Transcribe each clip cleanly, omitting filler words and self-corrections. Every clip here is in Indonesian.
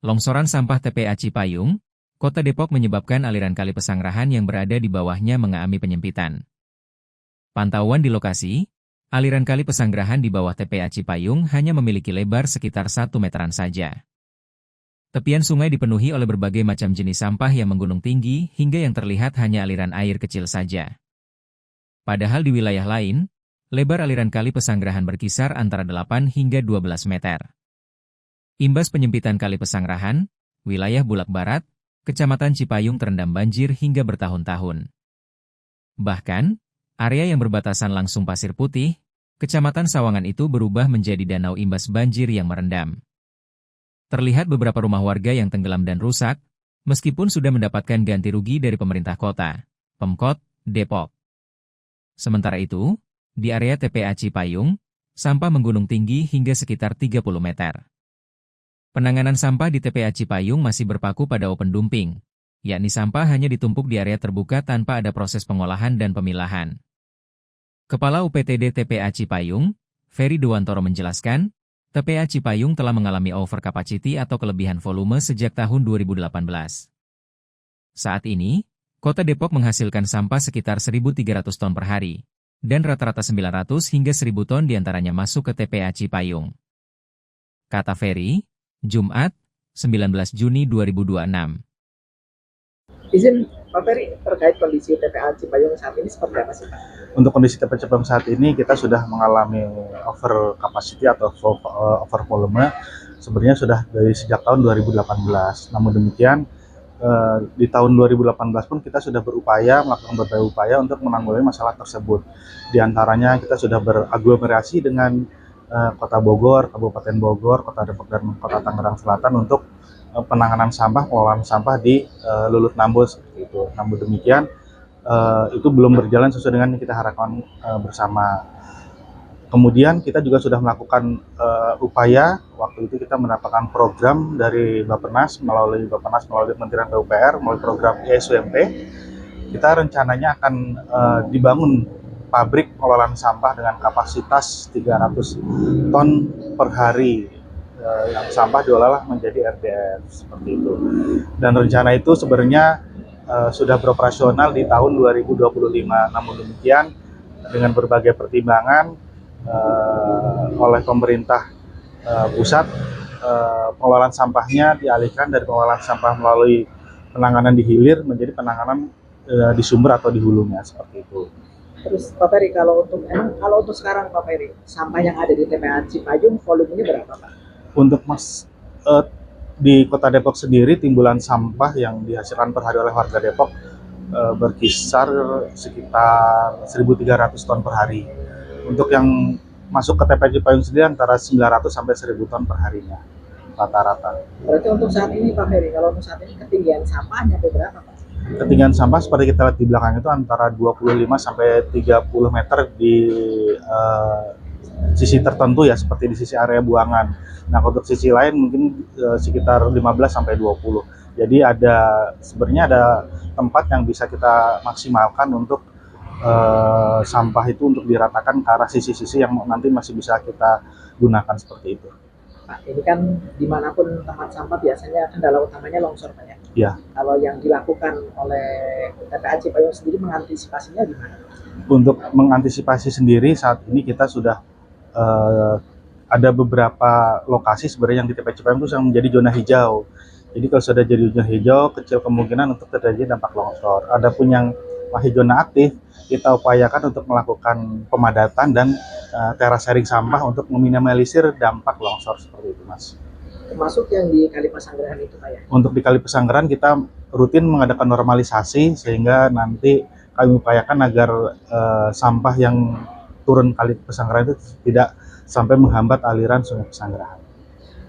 Longsoran sampah TPA Cipayung, Kota Depok menyebabkan aliran kali Pesanggerahan yang berada di bawahnya mengalami penyempitan. Pantauan di lokasi, aliran kali Pesanggerahan di bawah TPA Cipayung hanya memiliki lebar sekitar 1 meteran saja. Tepian sungai dipenuhi oleh berbagai macam jenis sampah yang menggunung tinggi hingga yang terlihat hanya aliran air kecil saja. Padahal di wilayah lain, lebar aliran kali Pesanggerahan berkisar antara 8 hingga 12 meter. Imbas penyempitan kali Pesanggerahan, wilayah Bulak Barat, Kecamatan Cipayung terendam banjir hingga bertahun-tahun. Bahkan, area yang berbatasan langsung Pasir Putih, Kecamatan Sawangan itu berubah menjadi danau imbas banjir yang merendam. Terlihat beberapa rumah warga yang tenggelam dan rusak, meskipun sudah mendapatkan ganti rugi dari pemerintah kota, Pemkot, Depok. Sementara itu, di area TPA Cipayung, sampah menggunung tinggi hingga sekitar 30 meter. Penanganan sampah di TPA Cipayung masih berpaku pada open dumping, yakni sampah hanya ditumpuk di area terbuka tanpa ada proses pengolahan dan pemilahan. Kepala UPTD TPA Cipayung, Ferry Dewantoro menjelaskan, TPA Cipayung telah mengalami overcapacity atau kelebihan volume sejak tahun 2018. Saat ini, Kota Depok menghasilkan sampah sekitar 1.300 ton per hari, dan rata-rata 900 hingga 1.000 ton diantaranya masuk ke TPA Cipayung. Kata Ferry, Jumat, 19 Juni 2026. Izin Pak Ferry, terkait kondisi TPA Cipayung saat ini seperti apa sih Pak? Untuk kondisi TPA Cipayung saat ini kita sudah mengalami over capacity atau over volume sebenarnya sudah dari sejak tahun 2018. Namun demikian di tahun 2018 pun kita sudah melakukan berbagai upaya untuk menanggulangi masalah tersebut. Di antaranya kita sudah beraglomerasi dengan Kota Bogor, Kabupaten Bogor, Kota Depok dan Kota Tangerang Selatan untuk penanganan sampah, pengelolaan sampah di Lulut Nambon seperti itu. Namun demikian itu belum berjalan sesuai dengan yang kita harapkan bersama. Kemudian kita juga sudah melakukan upaya, waktu itu kita mendapatkan program dari Bappenas melalui Kementerian PUPR melalui program ISUMP. Kita rencananya akan dibangun pabrik pengelolaan sampah dengan kapasitas 300 ton per hari. Yang sampah diolah menjadi RDF seperti itu. Dan rencana itu sebenarnya sudah beroperasional di tahun 2025. Namun demikian dengan berbagai pertimbangan oleh pemerintah pusat, pengelolaan sampahnya dialihkan dari pengelolaan sampah melalui penanganan di hilir menjadi penanganan di sumber atau di hulunya seperti itu. Terus Pak Ferry, kalau untuk sekarang Pak Ferry, sampah yang ada di TPA Cipayung volumenya berapa Pak? Untuk di Kota Depok sendiri, timbulan sampah yang dihasilkan per hari oleh warga Depok berkisar sekitar 1.300 ton per hari. Untuk yang masuk ke TPA Cipayung sendiri antara 900 sampai 1.000 ton per harinya, rata-rata. Berarti untuk saat ini Pak Ferry, kalau untuk saat ini ketinggian sampahnya berapa Pak? Ketinggian sampah seperti kita lihat di belakang itu antara 25 sampai 30 meter di sisi tertentu ya, seperti di sisi area buangan. Nah, untuk sisi lain mungkin sekitar 15 sampai 20. Jadi sebenarnya ada tempat yang bisa kita maksimalkan untuk sampah itu untuk diratakan ke arah sisi-sisi yang nanti masih bisa kita gunakan seperti itu. Nah, ini kan dimanapun tempat sampah biasanya kendala utamanya longsor Pak ya? Ya. Kalau yang dilakukan oleh TPA Cipayung sendiri mengantisipasinya gimana? Untuk mengantisipasi sendiri saat ini kita sudah ada beberapa lokasi sebenarnya yang di TPA Cipayung itu yang menjadi zona hijau. Jadi kalau sudah jadi zona hijau, kecil kemungkinan untuk terjadi dampak longsor. Adapun yang masih zona aktif, kita upayakan untuk melakukan pemadatan dan terasering sampah untuk meminimalisir dampak longsor seperti itu, Mas. Termasuk yang di Kali Pesanggerahan itu Pak ya? Untuk di Kali Pesanggerahan kita rutin mengadakan normalisasi sehingga nanti kami upayakan agar sampah yang turun Kali Pesanggerahan itu tidak sampai menghambat aliran Sungai Pesanggerahan.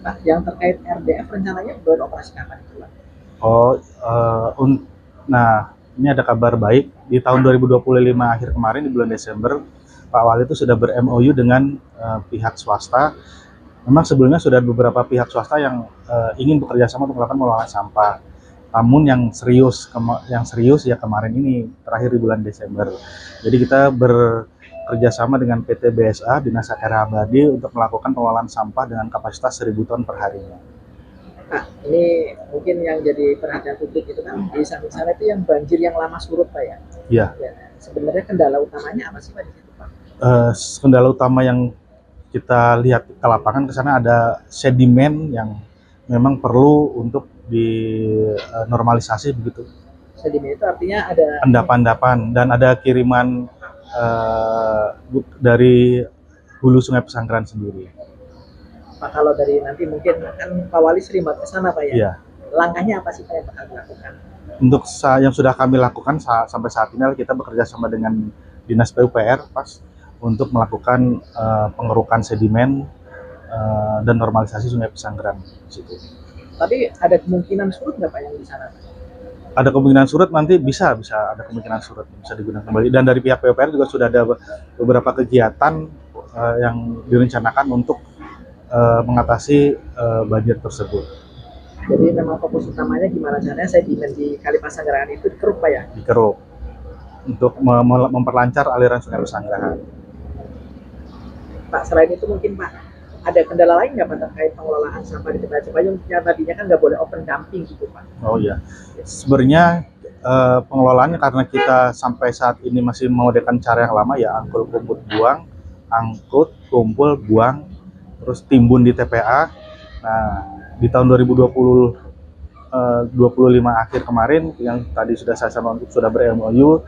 Nah, yang terkait RDF rencananya beroperasi kapan itu Pak? Nah, ini ada kabar baik. Di tahun 2025 akhir kemarin di bulan Desember, Pak Wali itu sudah ber-MOU dengan pihak swasta. Memang sebelumnya sudah beberapa pihak swasta yang ingin bekerja sama untuk melakukan pengelolaan sampah. Namun yang serius ya kemarin ini terakhir di bulan Desember. Jadi kita bekerjasama dengan PT BSA Dinas Air Abadi untuk melakukan pengelolaan sampah dengan kapasitas 1.000 ton per harinya. Pak, ini mungkin yang jadi perhatian publik itu kan di samping sana itu yang banjir yang lama surut Pak ya. Iya. Ya, sebenarnya kendala utamanya apa sih Pak di situ Pak? Kendala utama yang kita lihat ke lapangan ke sana ada sedimen yang memang perlu untuk dinormalisasi begitu. Sedimen itu artinya ada Endapan-endapan dan ada kiriman dari hulu Sungai Pesanggeran sendiri. Pak, kalau dari nanti mungkin kan Pak Wali sering banget ke sana Pak ya. Iya. Langkahnya apa sih Pak yang bakal dilakukan? Untuk yang sudah kami lakukan sampai saat ini kita bekerja sama dengan Dinas PUPR pas untuk melakukan pengerukan sedimen dan normalisasi Sungai Pesanggeran situ. Tapi ada kemungkinan surut nggak Pak yang di sana? Ada kemungkinan surut, nanti bisa ada kemungkinan surut bisa digunakan kembali, dan dari pihak PUPR juga sudah ada beberapa kegiatan yang direncanakan untuk mengatasi banjir tersebut. Jadi memang fokus utamanya gimana caranya sedimen di Kali Pasanggerangan itu dikeruk Pak ya? Dikeruk untuk memperlancar aliran Sungai Pesanggeran. Pak, selain itu mungkin Pak ada kendala lain nggak Pak terkait pengelolaan sampah di TPA Cipayung yang tadinya kan nggak boleh open dumping gitu Pak? Oh iya, sebenarnya pengelolaannya karena kita sampai saat ini masih menggunakan cara yang lama ya, angkut kumpul buang terus timbun di TPA. Nah, di tahun 2025 akhir kemarin yang tadi sudah saya sampaikan sudah ber-MOU,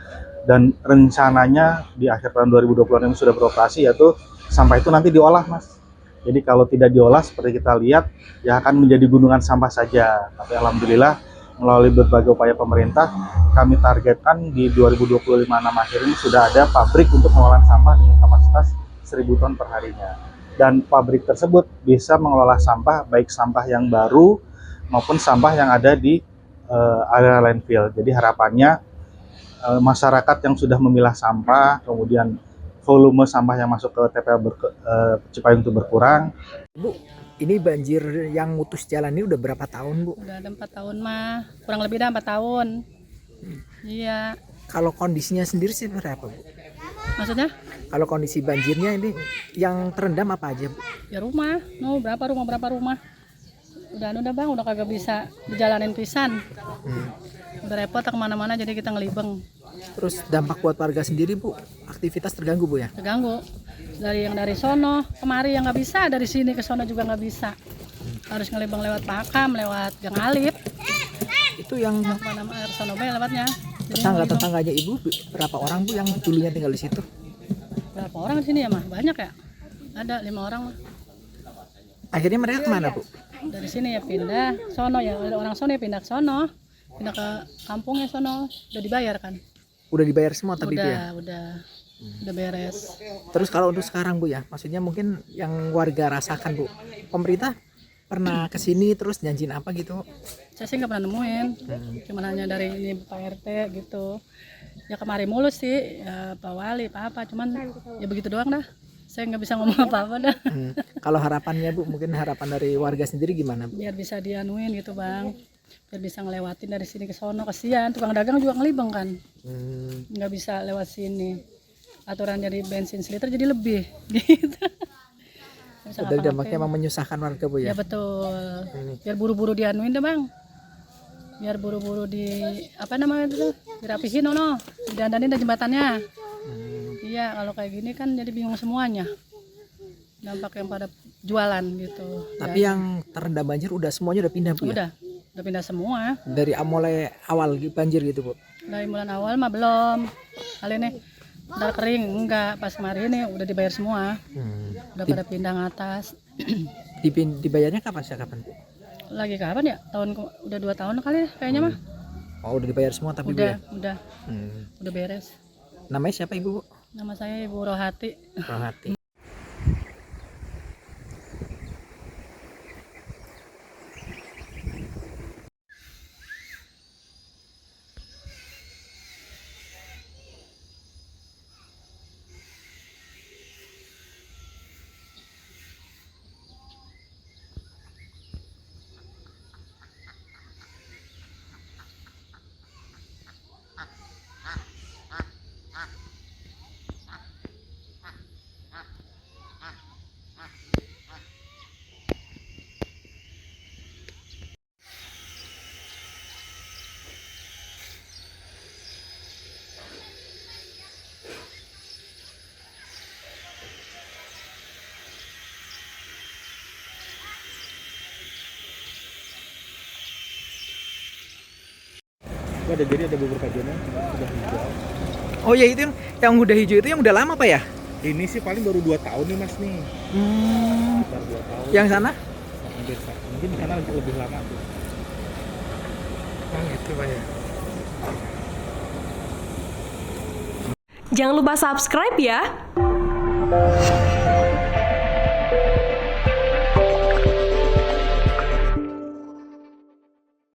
dan rencananya di akhir tahun 2020 ini sudah beroperasi, yaitu sampah itu nanti diolah Mas. Jadi kalau tidak diolah seperti kita lihat ya akan menjadi gunungan sampah saja. Tapi alhamdulillah melalui berbagai upaya pemerintah kami targetkan di 2025 akhir ini sudah ada pabrik untuk pengolahan sampah dengan kapasitas 1.000 ton per harinya. Dan pabrik tersebut bisa mengelola sampah, baik sampah yang baru maupun sampah yang ada di area landfill. Jadi harapannya masyarakat yang sudah memilah sampah, kemudian volume sampah yang masuk ke TPA Cipayung itu berkurang. Bu, ini banjir yang mutus jalan ini udah berapa tahun Bu? Udah ada 4 tahun mah, kurang lebih dah 4 tahun. Iya. Kalau kondisinya sendiri sih berapa Bu? Maksudnya? Kalau kondisi banjirnya ini yang terendam apa aja Bu? Ya rumah, berapa rumah. Udah bang, udah kagak bisa dijalanin pisan. Udah repot kemana-mana jadi kita ngelibeng. Terus dampak buat warga sendiri Bu, aktivitas terganggu Bu ya? Terganggu. Dari sono kemari yang nggak bisa, dari sini ke sono juga nggak bisa. Harus ngelibeng lewat Pakam, lewat Gang Alip. Itu yang Kemana-mana air sono lewatnya. tetangga-tetangganya Ibu berapa orang Bu yang dulunya tinggal di situ? Berapa orang di sini ya mah? Banyak ya? Ada 5 orang mah. Akhirnya mereka kemana Bu? Dari sini ya pindah sono, ya ada orang sono ya pindah ke sono, pindah ke kampungnya sono. Udah dibayar kan? Udah dibayar semua tapi itu ya? Udah beres. Terus kalau untuk sekarang Bu ya, maksudnya mungkin yang warga rasakan Bu, pemerintah pernah kesini terus janjiin apa gitu? Saya sih nggak pernah nemuin, cuman hanya dari ini Pak RT gitu. Ya kemari mulu sih, ya Pak Wali, Pak apa, cuman ya begitu doang dah. Saya nggak bisa ngomong apa-apa dah. Kalau harapannya Bu, mungkin harapan dari warga sendiri gimana Bu? Biar bisa dianuin gitu bang, biar bisa ngelewatin dari sini ke sono. Kasihan tukang dagang juga ngelibeng kan, nggak bisa lewat sini. Aturan jadi bensin seliter jadi lebih gitu. Dari dampaknya emang menyusahkan warga Bu ya? Ya betul. Biar buru-buru dianuin deh bang. Biar buru-buru di apa namanya itu dirapihin didandanin jembatannya. Iya, kalau kayak gini kan jadi bingung semuanya. Dampak yang pada jualan gitu. Tapi yang terendam banjir udah semuanya udah pindah Bu ya? Udah pindah semua. Dari mulai awal banjir gitu Bu? Dari bulan awal mah belum. Kali ini udah kering, enggak. Pas kemarin ini udah dibayar semua. Udah pada pindah ke atas. Dibayarnya kapan Bu? Lagi kapan ya? Udah 2 tahun kali kayaknya mah. Oh udah dibayar semua tapi Bu ya? Udah beres. Namanya siapa Ibu Bu? Nama saya Ibu Rohati. Rohati. Jadi ada beberapa zona sudah hijau. Oh ya, itu yang udah hijau itu yang udah lama Pak ya? Ini sih paling baru 2 tahun nih Mas nih. Sekitar 2 tahun. Yang sana? Mungkin di sana lebih lama tuh. Oh gitu Pak ya. Jangan lupa subscribe ya.